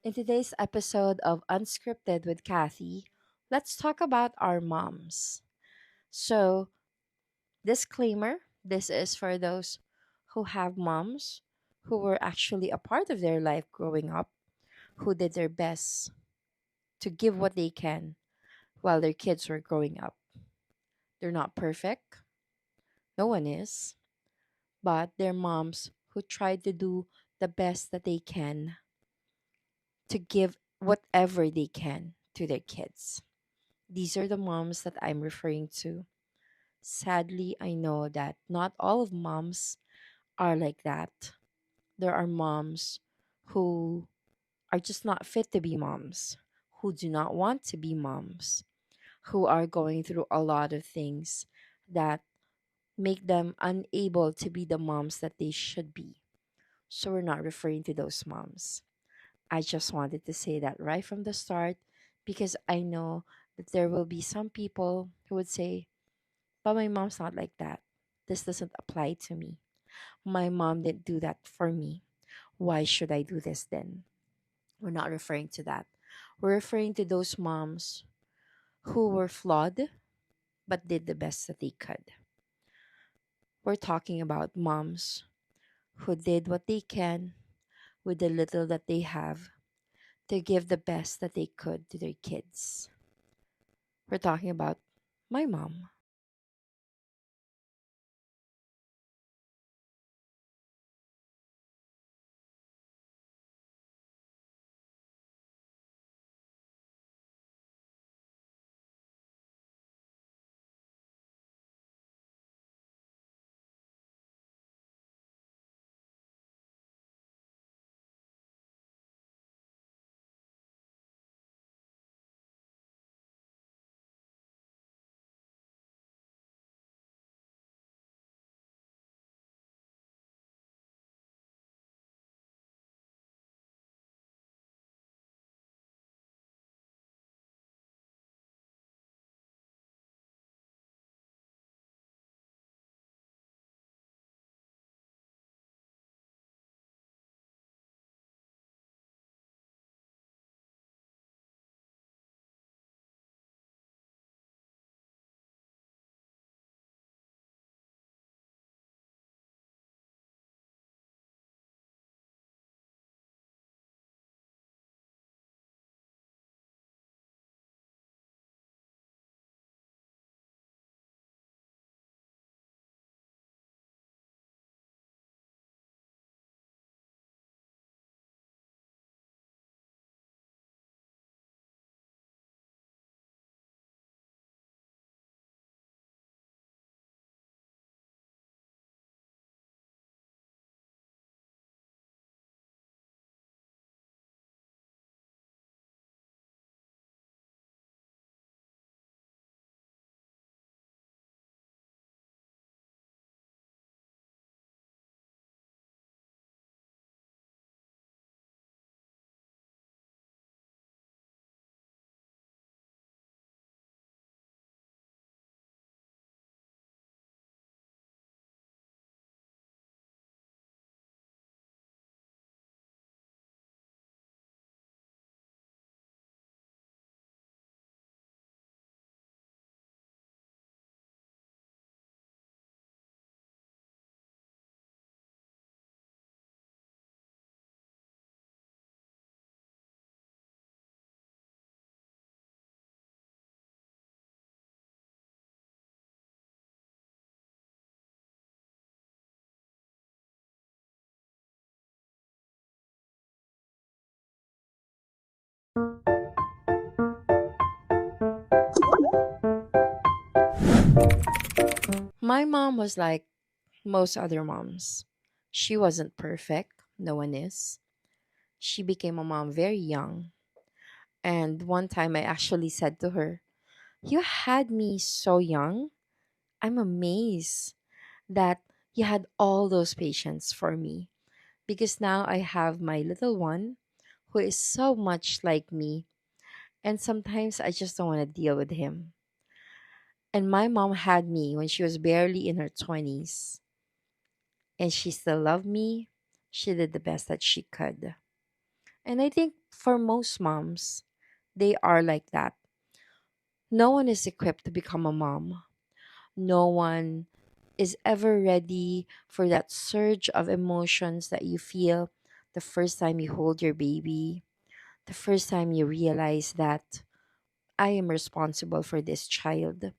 In today's episode of Unscripted with Kathy, let's talk about our moms. So, disclaimer, this is for those who have moms who were actually a part of their life growing up, who did their best to give what they can while their kids were growing up. They're not perfect, no one is, but they're moms who tried to do the best that they can to give whatever they can to their kids. These are the moms that I'm referring to. Sadly, I know that not all of moms are like that. There are moms who are just not fit to be moms, who do not want to be moms, who are going through a lot of things that make them unable to be the moms that they should be. So we're not referring to those moms. I just wanted to say that right from the start because I know that there will be some people who would say, but my mom's not like that. This doesn't apply to me. My mom didn't do that for me. Why should I do this then? We're not referring to that. We're referring to those moms who were flawed but did the best that they could. We're talking about moms who did what they can with the little that they have to give the best that they could to their kids. We're talking about my mom. My mom was like most other moms. She wasn't perfect, no one is. She became a mom very young. And one time I actually said to her, "You had me so young. I'm amazed that you had all those patience for me because now I have my little one who is so much like me. And sometimes I just don't want to deal with him." And my mom had me when she was barely in her 20s, and she still loved me. She did the best that she could. And I think for most moms, they are like that. No one is equipped to become a mom. No one is ever ready for that surge of emotions that you feel the first time you hold your baby, the first time you realize that I am responsible for this child,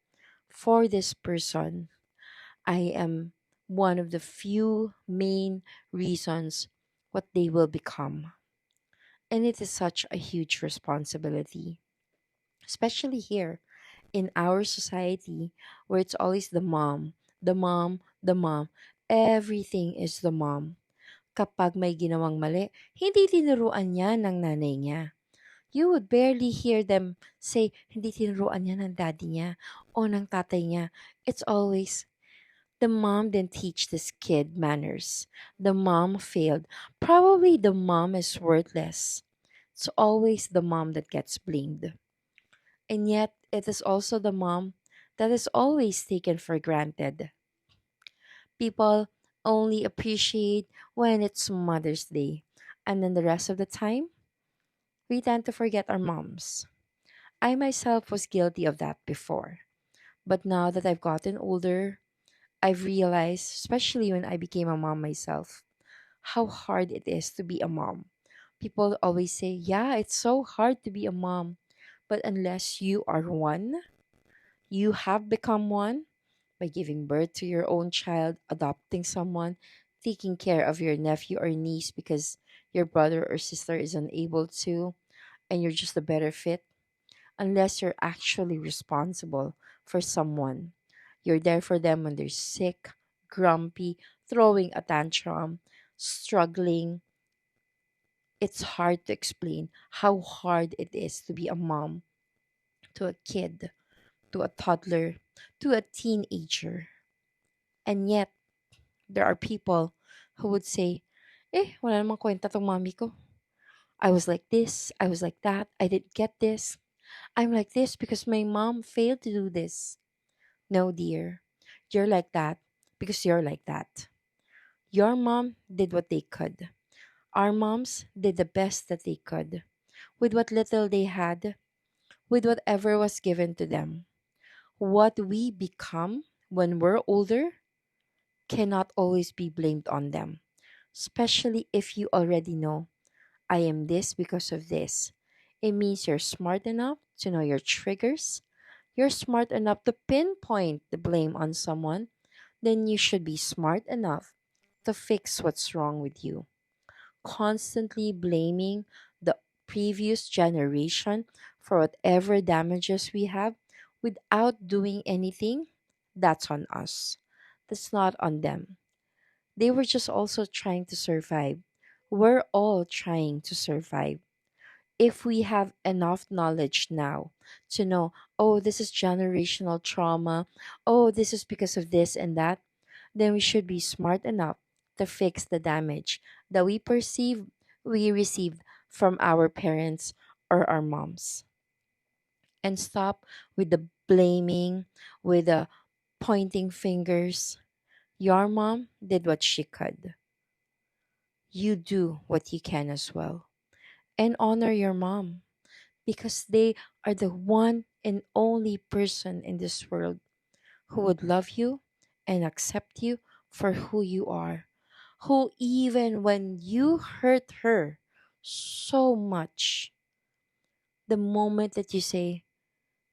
for this person. I am one of the few main reasons what they will become. And it is such a huge responsibility, especially here in our society where it's always the mom, the mom, the mom. Everything is the mom. Kapag may ginawang mali, hindi tinuruan niya ng nanay niya. You would barely hear them say, hindi tinuruan niya ng daddy niya o ng tatay niya. It's always, the mom didn't teach this kid manners. The mom failed. Probably the mom is worthless. It's always the mom that gets blamed. And yet, it is also the mom that is always taken for granted. People only appreciate when it's Mother's Day. And then the rest of the time, we tend to forget our moms. I myself was guilty of that before. But now that I've gotten older, I've realized, especially when I became a mom myself, how hard it is to be a mom. People always say, yeah, it's so hard to be a mom. But unless you are one, you have become one by giving birth to your own child, adopting someone, taking care of your nephew or niece because your brother or sister is unable to, and you're just a better fit, unless you're actually responsible for someone. You're there for them when they're sick, grumpy, throwing a tantrum, struggling. It's hard to explain how hard it is to be a mom to a kid, to a toddler, to a teenager. And yet, there are people who would say, wala namang kwenta tong mami ko. I was like this, I was like that, I didn't get this. I'm like this because my mom failed to do this. No, dear. You're like that because you're like that. Your mom did what they could. Our moms did the best that they could with what little they had, with whatever was given to them. What we become when we're older cannot always be blamed on them, especially if you already know, I am this because of this. It means you're smart enough to know your triggers. You're smart enough to pinpoint the blame on someone. Then you should be smart enough to fix what's wrong with you. Constantly blaming the previous generation for whatever damages we have without doing anything, that's on us. That's not on them. They were just also trying to survive. We're all trying to survive. If we have enough knowledge now to know, oh, this is generational trauma, oh, this is because of this and that, then we should be smart enough to fix the damage that we received from our parents or our moms. And stop with the blaming, with the pointing fingers. Your mom did what she could. You do what you can as well. And honor your mom because they are the one and only person in this world who would love you and accept you for who you are. Who, even when you hurt her so much, the moment that you say,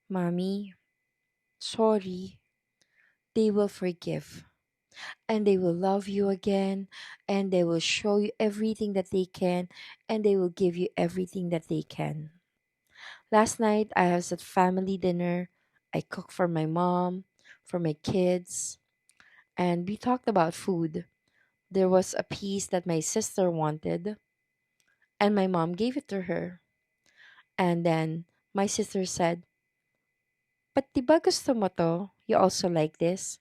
Mommy, sorry, they will forgive and they will love you again and they will show you everything that they can and they will give you everything that they can. Last night, I was at family dinner. I cooked for my mom, for my kids, and we talked about food. There was a piece that my sister wanted, and my mom gave it to her. And then my sister said, but di ba gusto mo to? You also like this?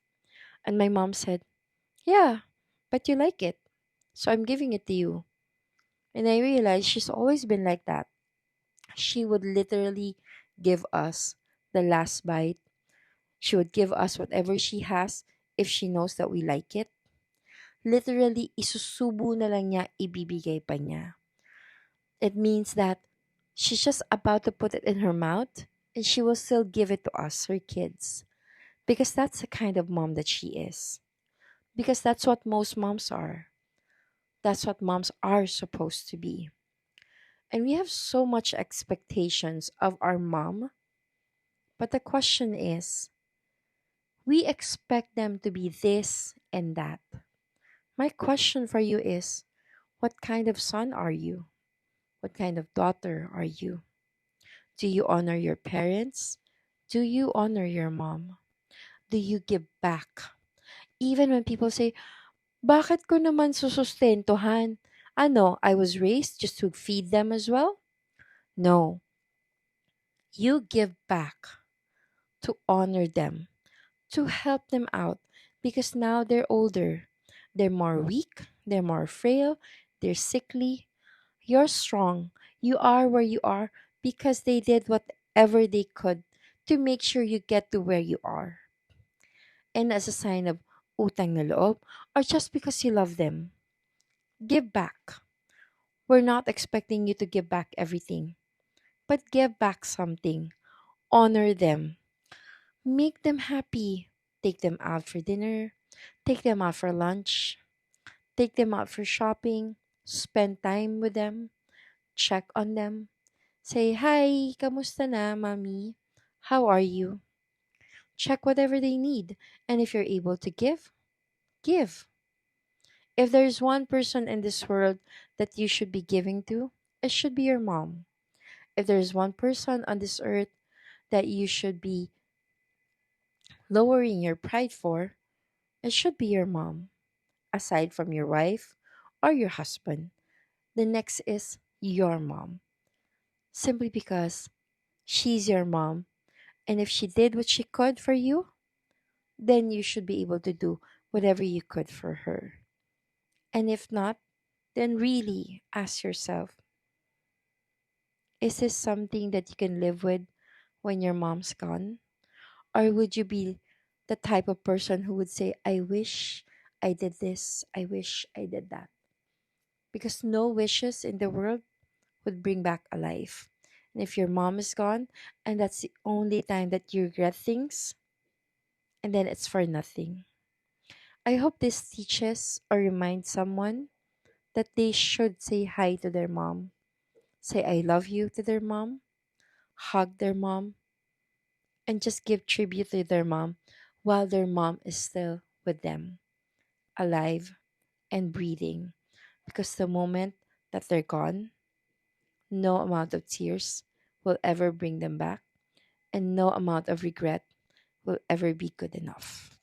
And my mom said, yeah, but you like it. So I'm giving it to you. And I realized she's always been like that. She would literally give us the last bite. She would give us whatever she has if she knows that we like it. Literally, isusubo na lang niya, ibibigay pa niya. It means that she's just about to put it in her mouth and she will still give it to us, her kids. Because that's the kind of mom that she is. Because that's what most moms are. That's what moms are supposed to be. And we have so much expectations of our mom. But the question is, we expect them to be this and that. My question for you is, what kind of son are you? What kind of daughter are you? Do you honor your parents? Do you honor your mom? Do you give back? Even when people say, bakit ko naman susustentuhan? Ano, I was raised just to feed them as well? No, you give back to honor them, to help them out because now they're older. They're more weak, they're more frail, they're sickly. You're strong. You are where you are because they did whatever they could to make sure you get to where you are. And as a sign of utang na loob, or just because you love them, give back. We're not expecting you to give back everything, but give back something. Honor them. Make them happy. Take them out for dinner. Take them out for lunch. Take them out for shopping. Spend time with them. Check on them. Say, hi, kamusta na, mommy? How are you? Check whatever they need. And if you're able to give, give. If there's one person in this world that you should be giving to, it should be your mom. If there's one person on this earth that you should be lowering your pride for, it should be your mom. Aside from your wife or your husband, the next is your mom. Simply because she's your mom. And if she did what she could for you, then you should be able to do whatever you could for her. And if not, then really ask yourself, is this something that you can live with when your mom's gone? Or would you be the type of person who would say, I wish I did this, I wish I did that? Because no wishes in the world would bring back a life. And if your mom is gone and that's the only time that you regret things, and then it's for nothing. I hope this teaches or reminds someone that they should say hi to their mom, say I love you to their mom, hug their mom, and just give tribute to their mom while their mom is still with them, alive and breathing. Because the moment that they're gone, no amount of tears will ever bring them back, and no amount of regret will ever be good enough.